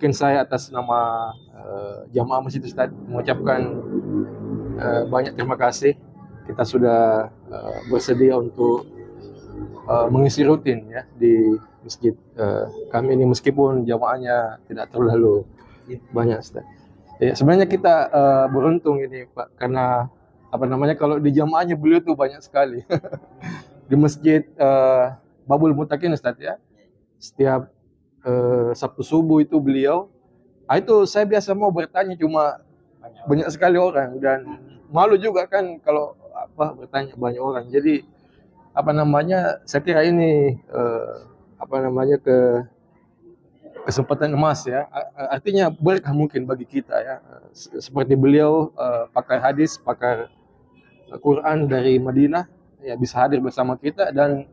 mungkin saya atas nama jamaah Masjid Ustadz mengucapkan banyak terima kasih. Kita sudah bersedia untuk mengisi rutin ya di masjid kami ini, meskipun jamaahnya tidak terlalu banyak, Ustaz. Ya, sebenarnya kita beruntung ini Pak, karena kalau di jamaahnya beliau tuh banyak sekali. Di masjid Babul Mutakin, Ustaz ya. Setiap Sabtu subuh itu beliau. Itu saya biasa mau bertanya, cuma banyak sekali orang dan malu juga kan kalau bertanya banyak orang. Jadi saya kira ini kesempatan emas ya. Artinya berkah mungkin bagi kita ya. Seperti beliau pakar hadis, pakar Quran dari Madinah ya, bisa hadir bersama kita. Dan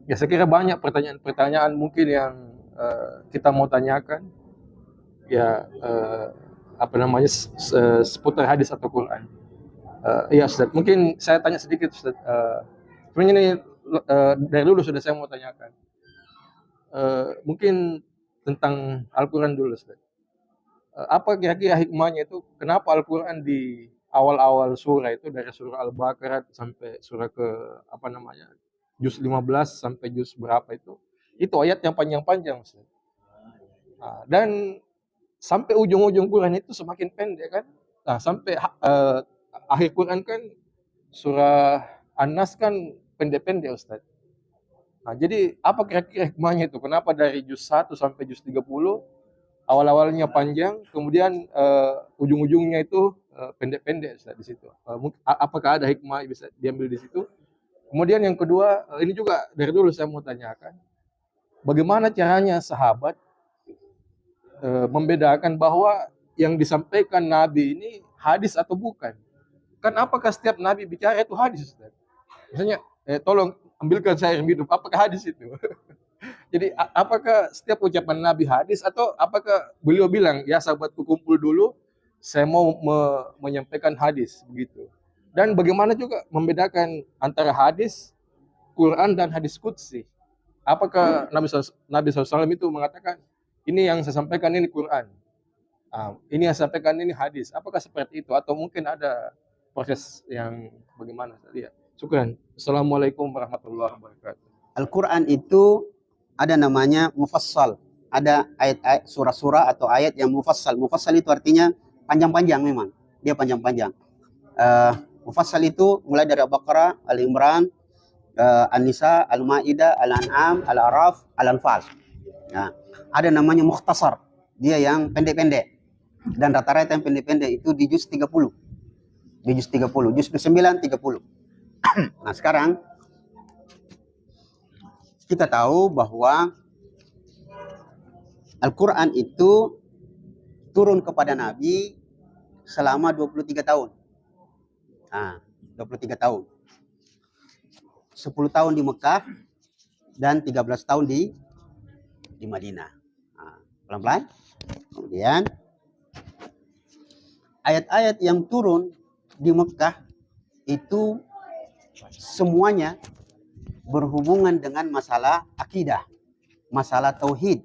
ya saya kira banyak pertanyaan-pertanyaan mungkin yang kita mau tanyakan ya, seputar hadis atau Quran. Ya Ustaz, mungkin saya tanya sedikit Ustaz. Sebenarnya ini dari dulu sudah saya mau tanyakan. Mungkin tentang Al-Quran dulu Ustaz. Apa kira-kira hikmahnya itu, kenapa Al-Quran di awal-awal surah itu, dari surah Al-Baqarah sampai surah ke juz 15 sampai juz berapa itu ayat yang panjang-panjang Ustaz. Dan sampai ujung-ujung Quran itu semakin pendek kan. Nah, sampai akhir Quran kan surah An-Nas kan pendek-pendek Ustaz. Nah, jadi apa kira-kira hikmahnya itu? Kenapa dari juz 1 sampai juz 30 awal-awalnya panjang, kemudian ujung-ujungnya itu pendek-pendek Ustaz di situ. Apakah ada hikmah bisa diambil di situ? Kemudian yang kedua, ini juga dari dulu saya mau tanyakan. Bagaimana caranya sahabat membedakan bahwa yang disampaikan Nabi ini hadis atau bukan? Kan apakah setiap Nabi bicara itu hadis, Ustaz? Misalnya, tolong ambilkan saya minum, apakah hadis itu? Jadi apakah setiap ucapan Nabi hadis, atau apakah beliau bilang, ya sahabatku kumpul dulu, saya mau menyampaikan hadis, begitu. Dan bagaimana juga membedakan antara hadis, Quran, dan hadis qudsi? Apakah Nabi SAW itu mengatakan, ini yang saya sampaikan ini Quran, ini yang saya sampaikan ini hadis? Apakah seperti itu, atau mungkin ada proses yang bagaimana? Ya, syukran. Assalamualaikum warahmatullahi wabarakatuh. Al-Quran itu ada namanya mufassal. Ada ayat-ayat, surah-surah atau ayat yang mufassal. Mufassal itu artinya panjang-panjang memang. Dia panjang-panjang. Mufassal itu mulai dari Al-Baqarah, Al-Imran, An-Nisa, Al-Ma'idah, Al-An'am, Al-A'raf, Al-Anfal. Nah, ada namanya mukhtasar. Dia yang pendek-pendek. Dan rata-rata yang pendek-pendek itu di juz 30. Di juz 30. Juz 9, 30. Nah, sekarang kita tahu bahwa Al-Quran itu turun kepada Nabi selama 23 tahun. 23 tahun. 10 tahun di Mekah dan 13 tahun di Madinah. Pelan-pelan. Kemudian ayat-ayat yang turun di Mekah itu semuanya berhubungan dengan masalah akidah, masalah tauhid,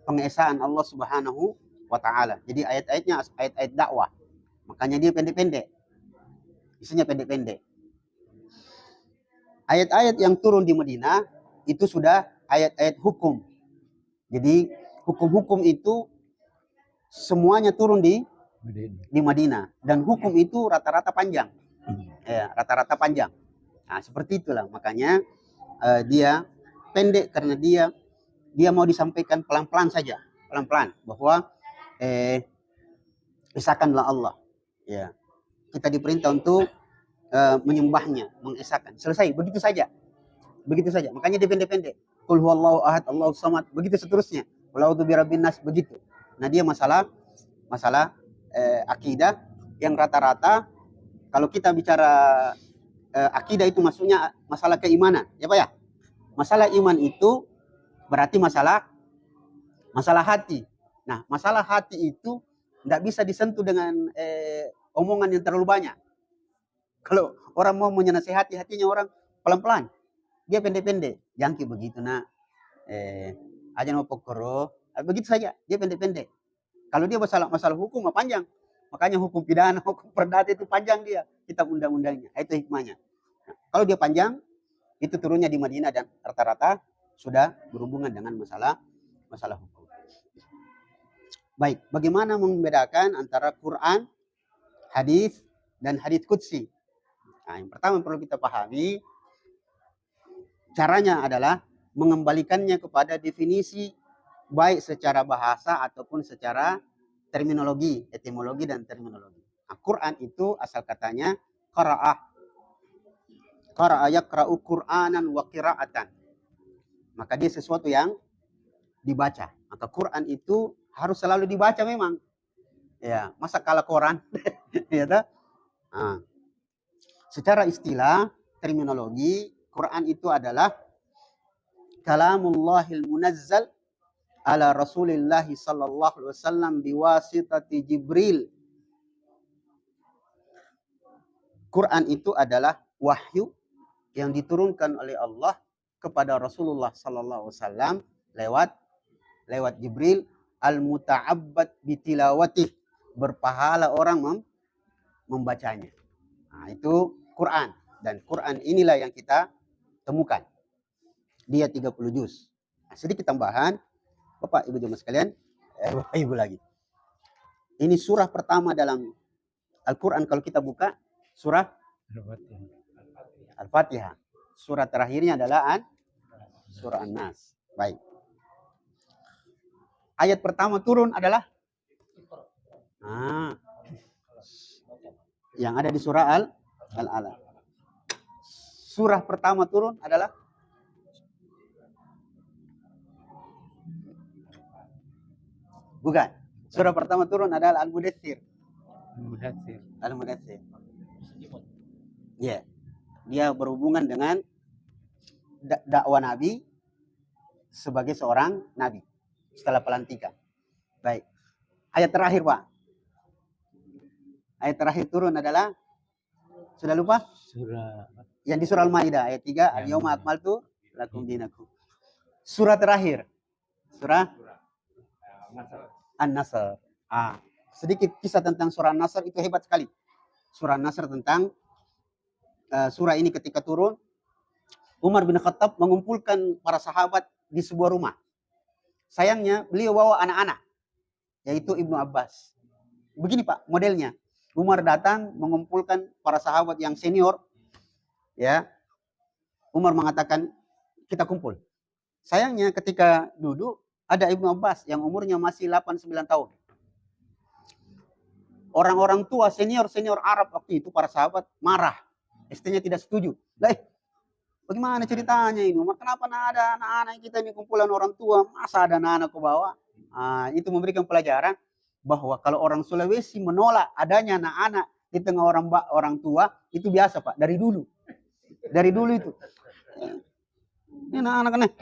pengesaan Allah Subhanahu wa taala. Jadi ayat-ayatnya ayat-ayat dakwah. Makanya dia pendek-pendek. Isinya pendek-pendek. Ayat-ayat yang turun di Madinah itu sudah ayat-ayat hukum. Jadi hukum-hukum itu semuanya turun di Madinah, dan hukum itu rata-rata panjang. Ya, rata-rata panjang. Nah, seperti itulah, makanya dia pendek karena dia mau disampaikan pelan-pelan saja, pelan-pelan, bahwa esakanlah Allah. Ya, kita diperintah untuk menyembahnya, mengesahkan. Selesai, begitu saja. Begitu saja. Makanya dia pendek-pendek. Qul huwallahu ahad, Allahus samad, begitu seterusnya. Qul a'udzu birabbin nas, begitu. Nah, dia masalah akidah yang rata-rata kalau kita bicara akidah itu maksudnya masalah keimanan, ya Pak ya. Masalah iman itu berarti masalah hati. Nah, masalah hati itu tidak bisa disentuh dengan omongan yang terlalu banyak. Kalau orang mau menasehati hatinya orang pelan-pelan, dia pendek-pendek, jangki begitu. Nah, aja mau pokoro Begitu saja, dia pendek-pendek. Kalau dia masalah hukum panjang. Makanya hukum pidana, hukum perdata itu panjang dia, kitab undang-undangnya. Itu hikmahnya. Kalau dia panjang, itu turunnya di Madinah dan rata-rata sudah berhubungan dengan masalah hukum. Baik, bagaimana membedakan antara Quran, hadis, dan hadis qudsi? Nah, yang pertama perlu kita pahami, caranya adalah mengembalikannya kepada definisi baik secara bahasa ataupun secara terminologi, etimologi dan terminologi. Nah, Quran itu asal katanya qara'ah. Qara'a yaqra'u Qur'anan wa qira'atan. Maka dia sesuatu yang dibaca. Maka Quran itu harus selalu dibaca memang. Ya, masa kalah koran? Ya, nah, secara istilah, terminologi, Quran itu adalah kalamullahil munazzal ala Rasulillahi sallallahu alaihi wasallam biwasitati Jibril. Quran itu adalah wahyu yang diturunkan oleh Allah kepada Rasulullah sallallahu alaihi wasallam lewat Jibril, al-muta'abbad bitilawatih, berpahala orang membacanya. Nah, itu Quran, dan Quran inilah yang kita temukan. Dia 30 juz. Nah, sedikit tambahan, Bapak Ibu jemaah sekalian, Bapak Ibu lagi. Ini surah pertama dalam Al-Quran kalau kita buka, surah Al-Fatihah. Surah terakhirnya adalah surah An-Nas. Baik. Ayat pertama turun adalah yang ada di surah Al-Alaq. Surah pertama turun adalah bukan. Surah pertama turun adalah Al-Mudaththir. Al-Mudaththir. Ya. Dia berhubungan dengan dakwah Nabi sebagai seorang nabi setelah pelantikan. Baik. Ayat terakhir, Pak. Ayat terakhir turun adalah, sudah lupa? Yang di surah Al-Maidah ayat 3, al-yauma akmaltu lakum dinakum. Surah terakhir. Surah An-Nasr. Sedikit kisah tentang surah An-Nasr, itu hebat sekali. Surah An-Nasr tentang surah ini ketika turun, Umar bin Khattab mengumpulkan para sahabat di sebuah rumah. Sayangnya beliau bawa anak-anak, yaitu Ibnu Abbas. Begini Pak modelnya. Umar datang mengumpulkan para sahabat yang senior. Ya, Umar mengatakan, kita kumpul. Sayangnya ketika duduk, ada Ibnu Abbas yang umurnya masih 8-9 tahun. Orang-orang tua senior Arab waktu itu, para sahabat marah. Istrinya tidak setuju. Bagaimana ceritanya ini? Umar, kenapa ada anak-anak kita ini kumpulan orang tua? Masa ada anak-anak ke bawah? Itu memberikan pelajaran bahwa kalau orang Sulawesi menolak adanya anak-anak di tengah orang tua, itu biasa Pak, dari dulu. Dari dulu itu. Ini anak-anak,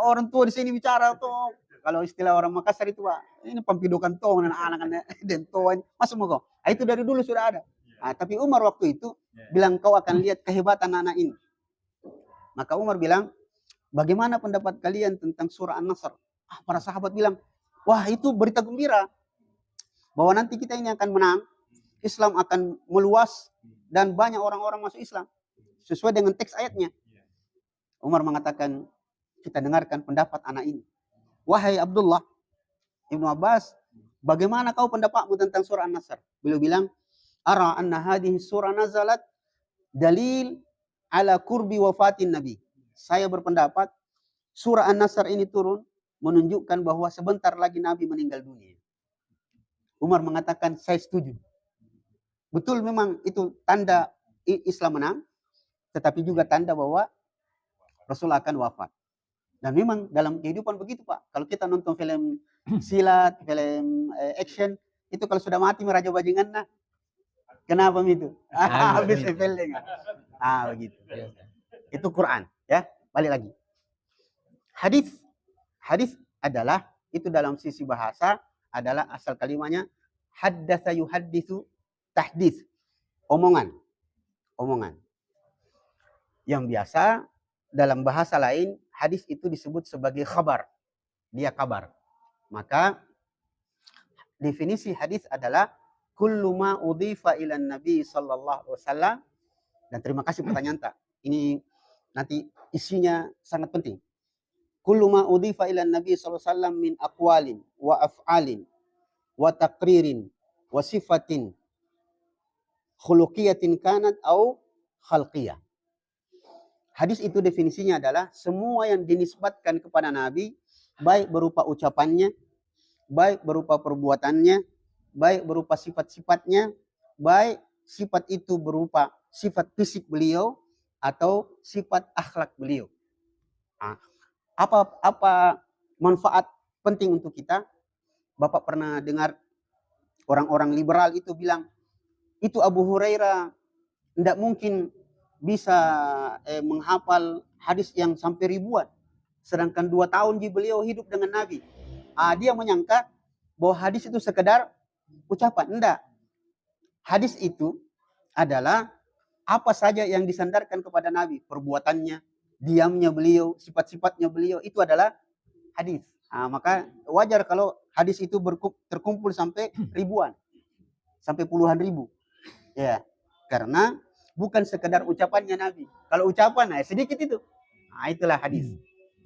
orang tua di sini bicara tuh. Kalau istilah orang Makassar itu Pak, ini pempidukan tuh anak-anak dan tuan. Masuk mau kok. Itu dari dulu sudah ada. Tapi Umar waktu itu bilang, kau akan lihat kehebatan anak ini. Maka Umar bilang, bagaimana pendapat kalian tentang surah An-Nasr? Para sahabat bilang, wah itu berita gembira. Bahwa nanti kita ini akan menang. Islam akan meluas. Dan banyak orang-orang masuk Islam. Sesuai dengan teks ayatnya. Umar mengatakan, kita dengarkan pendapat anak ini. Wahai Abdullah Ibnu Abbas, bagaimana kau pendapatmu tentang surah An-Nasr? Beliau bilang, ara anna hadhihi surah nazalat dalil ala kurbi wafatin Nabi. Saya berpendapat surah An-Nasr ini turun menunjukkan bahwa sebentar lagi Nabi meninggal dunia. Umar mengatakan, saya setuju. Betul, memang itu tanda Islam menang, tetapi juga tanda bahwa Rasul akan wafat. Dan memang dalam kehidupan begitu Pak. Kalau kita nonton film silat, film action, itu kalau sudah mati Raja Bajingan, kenapa itu? Habis film. Begitu. Itu Quran, ya. Balik lagi. Hadis adalah, itu dalam sisi bahasa adalah asal kalimatnya haddatsa yuhadditsu tahdits. Omongan. Yang biasa dalam bahasa lain hadis itu disebut sebagai khabar. dia kabar. Maka definisi hadis adalah kullu ma udhifa ila nabi sallallahu alaihi wasallam. Dan terima kasih pertanyaan tak. Ini nanti isinya sangat penting. Kullu ma udhifa ila nabi sallallahu alaihi wasallam min aqwalin wa af'alin wa taqririn wa sifatin khuluqiyatin kanat au khalqiyah. Hadis itu definisinya adalah semua yang dinisbatkan kepada Nabi, baik berupa ucapannya, baik berupa perbuatannya, baik berupa sifat-sifatnya, baik sifat itu berupa sifat fisik beliau atau sifat akhlak beliau. Nah, apa manfaat penting untuk kita? Bapak pernah dengar orang-orang liberal itu bilang, itu Abu Hurairah tidak mungkin bisa menghafal hadis yang sampai ribuan. Sedangkan 2 tahun beliau hidup dengan Nabi. Dia menyangka bahwa hadis itu sekedar ucapan. Enggak. Hadis itu adalah apa saja yang disandarkan kepada Nabi. Perbuatannya, diamnya beliau, sifat-sifatnya beliau, itu adalah hadis. Maka wajar kalau hadis itu terkumpul sampai ribuan. Sampai puluhan ribu. Ya, karena bukan sekedar ucapannya Nabi. Kalau ucapan, sedikit itu. Itulah hadis.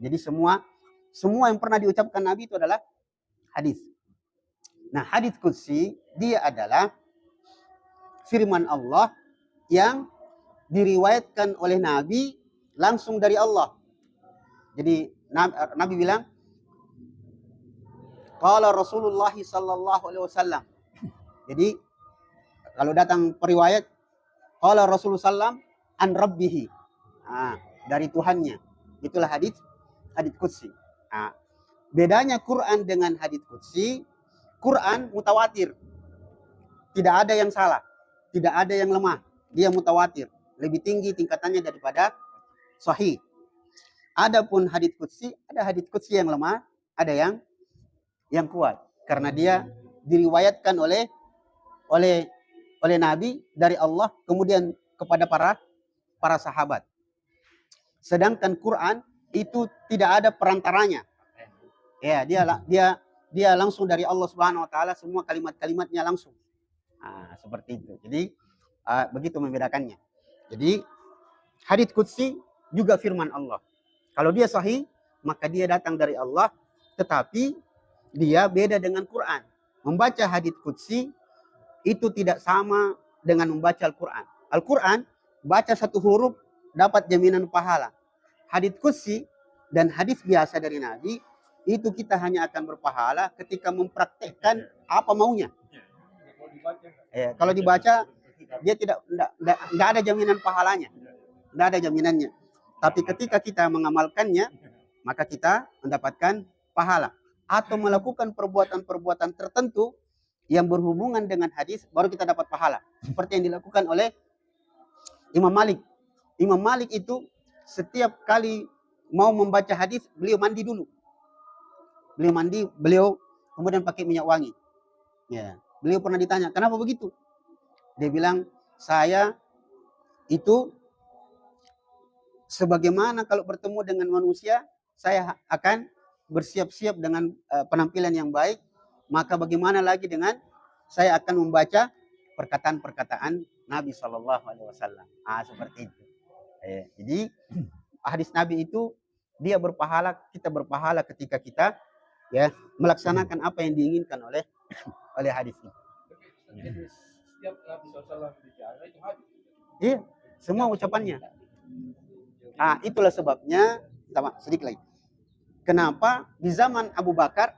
Jadi semua yang pernah diucapkan Nabi itu adalah hadis. Nah, hadis qudsi dia adalah firman Allah yang diriwayatkan oleh Nabi langsung dari Allah. Jadi Nabi bilang, qala Rasulullah sallallahu alaihi wasallam. Jadi kalau datang periwayat, qala Rasulullah sallam an rabbihi. Dari Tuhannya. Itulah hadis qudsi. Bedanya Quran dengan hadis qudsi, Quran mutawatir. Tidak ada yang salah, tidak ada yang lemah. Dia mutawatir, lebih tinggi tingkatannya daripada sahih. Adapun hadis qudsi, ada hadis qudsi yang lemah, ada yang kuat karena dia diriwayatkan oleh Nabi dari Allah kemudian kepada para sahabat. Sedangkan Quran itu tidak ada perantaranya. Ya, dia langsung dari Allah Subhanahu wa taala, semua kalimat-kalimatnya langsung. Seperti itu. Jadi begitu membedakannya. Jadi hadits qudsi juga firman Allah. Kalau dia sahih, maka dia datang dari Allah, tetapi dia beda dengan Quran. Membaca hadits qudsi itu tidak sama dengan membaca Al-Quran. Al-Quran baca satu huruf dapat jaminan pahala. Hadits qudsi dan hadis biasa dari Nabi itu kita hanya akan berpahala ketika mempraktekkan apa maunya. Kalau dibaca dia tidak ada jaminan pahalanya, tidak ada jaminannya. Tapi ketika kita mengamalkannya, maka kita mendapatkan pahala. Atau melakukan perbuatan-perbuatan tertentu yang berhubungan dengan hadis, baru kita dapat pahala. Seperti yang dilakukan oleh Imam Malik. Imam Malik itu setiap kali mau membaca hadis, beliau mandi dulu. Beliau kemudian pakai minyak wangi. Ya, beliau pernah ditanya, kenapa begitu? Dia bilang, saya itu sebagaimana kalau bertemu dengan manusia, saya akan bersiap-siap dengan penampilan yang baik. Maka bagaimana lagi dengan saya akan membaca perkataan-perkataan Nabi SAW. Seperti itu. Jadi hadis Nabi itu dia berpahala, kita berpahala ketika kita melaksanakan apa yang diinginkan oleh hadis itu. Jadi setiap Nabi SAW bicara itu hadis. Iya, semua ucapannya. Itulah sebabnya, sedikit lagi. Kenapa di zaman Abu Bakar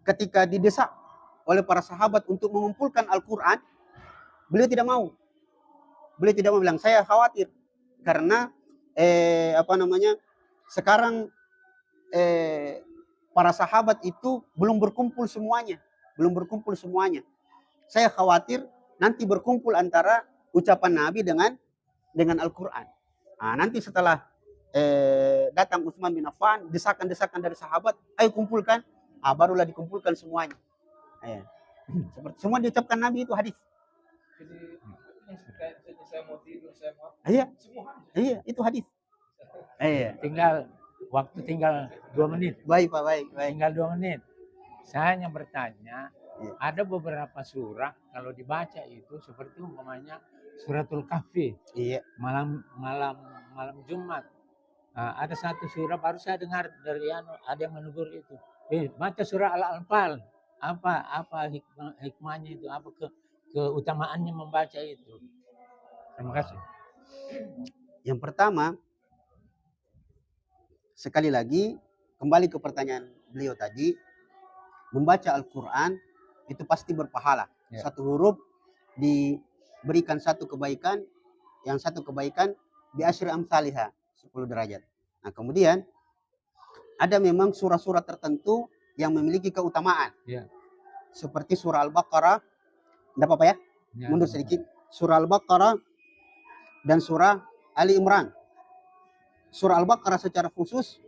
ketika didesak oleh para sahabat untuk mengumpulkan Al-Quran, beliau tidak mau. Beliau tidak mau, bilang, saya khawatir karena sekarang para sahabat itu belum berkumpul semuanya. Saya khawatir nanti berkumpul antara ucapan Nabi dengan Al-Quran. Nanti setelah datang Utsman bin Affan, desakan-desakan dari sahabat, ayo kumpulkan, barulah dikumpulkan semuanya. Seperti semua diucapkan Nabi itu hadis. Jadi saya mau tidur, saya mau Iya, semua hadis. iya, itu hadis. Tinggal waktu tinggal 2 menit. Baik Pak, baik, baik. Tinggal 2 menit. Saya hanya bertanya, Iya. ada beberapa surah kalau dibaca itu seperti umpamanya suratul Kahfi Iya. malam Jumat. Nah, ada satu surah baru saya dengar dari ada yang menegur itu. Baca surah Al-Anfal. Apa hikmahnya itu? Apa keutamaannya membaca itu? Terima kasih. Yang pertama, sekali lagi kembali ke pertanyaan beliau tadi, membaca Al-Quran itu pasti berpahala. Ya. Satu huruf diberikan satu kebaikan, yang satu kebaikan bi asyri amsalihah, 10 derajat. Nah, kemudian ada memang surah-surah tertentu yang memiliki keutamaan. Ya. Seperti surah Al-Baqarah, enggak apa-apa ya? Ya, Mundur sedikit. Surah Al-Baqarah dan surah Ali Imran. Surah Al-Baqarah secara khusus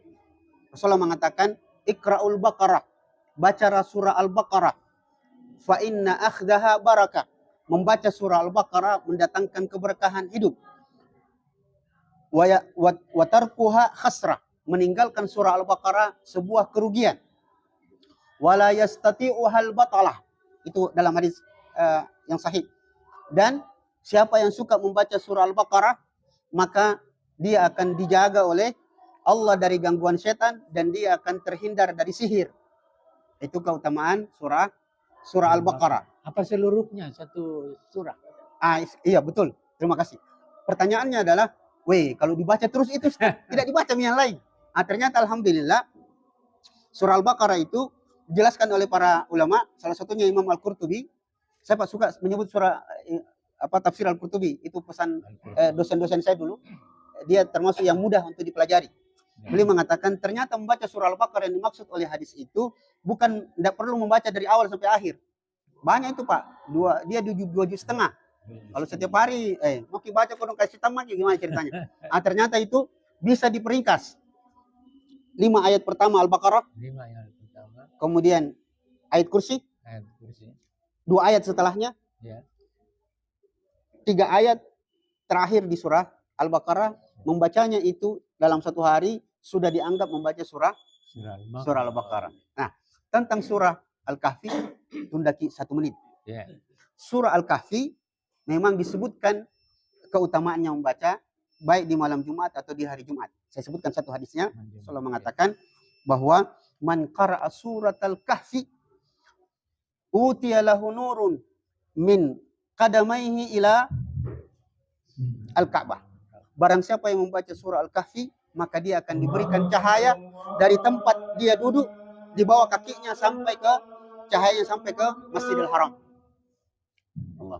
Rasulullah mengatakan Iqra'ul Baqarah, baca surah Al-Baqarah, fa inna akhdaha barakah. Membaca surah Al-Baqarah mendatangkan keberkahan hidup. Wa tarkuha khasrah, meninggalkan surah Al-Baqarah sebuah kerugian. Wala yastati'uhal batalah, itu dalam hadis yang sahih. Dan siapa yang suka membaca surah Al-Baqarah, maka dia akan dijaga oleh Allah dari gangguan setan dan dia akan terhindar dari sihir. Itu keutamaan surah Al-Baqarah. Apa seluruhnya satu surah? Iya betul. Terima kasih. Pertanyaannya adalah, kalau dibaca terus itu tidak dibaca yang lain. Ternyata alhamdulillah surah Al-Baqarah itu dijelaskan oleh para ulama, salah satunya Imam Al-Qurtubi. Saya suka menyebut surah tafsir Al-Qurtubi, itu pesan dosen-dosen saya dulu. Dia termasuk yang mudah untuk dipelajari. Beliau mengatakan ternyata membaca surah Al-Baqarah yang dimaksud oleh hadis itu bukan, tidak perlu membaca dari awal sampai akhir. Banyak itu Pak, dia 2 juz setengah. Kalau setiap hari, mau baca kurang kasih tamat gimana ceritanya? Ternyata itu bisa diperingkas. 5 ayat pertama Al-Baqarah. 5 ayat pertama. Kemudian ayat kursi. 2 ayat setelahnya. Ya. 3 ayat terakhir di surah Al-Baqarah. Membacanya itu dalam 1 hari sudah dianggap membaca surah Al-Baqarah. Nah, tentang surah Al-Kahfi tundaki 1 menit. Yeah. Surah Al-Kahfi memang disebutkan keutamaannya membaca baik di malam Jumat atau di hari Jumat. Saya sebutkan satu hadisnya. Rasulullah mengatakan bahwa man qara'a surat Al-Kahfi utiya lahu nurun min qadamaihi ila Al-Ka'bah. Barang siapa yang membaca surah Al-Kahfi, maka dia akan diberikan cahaya dari tempat dia duduk di bawah kakinya sampai ke cahayanya sampai ke Masjidil Haram. Allah.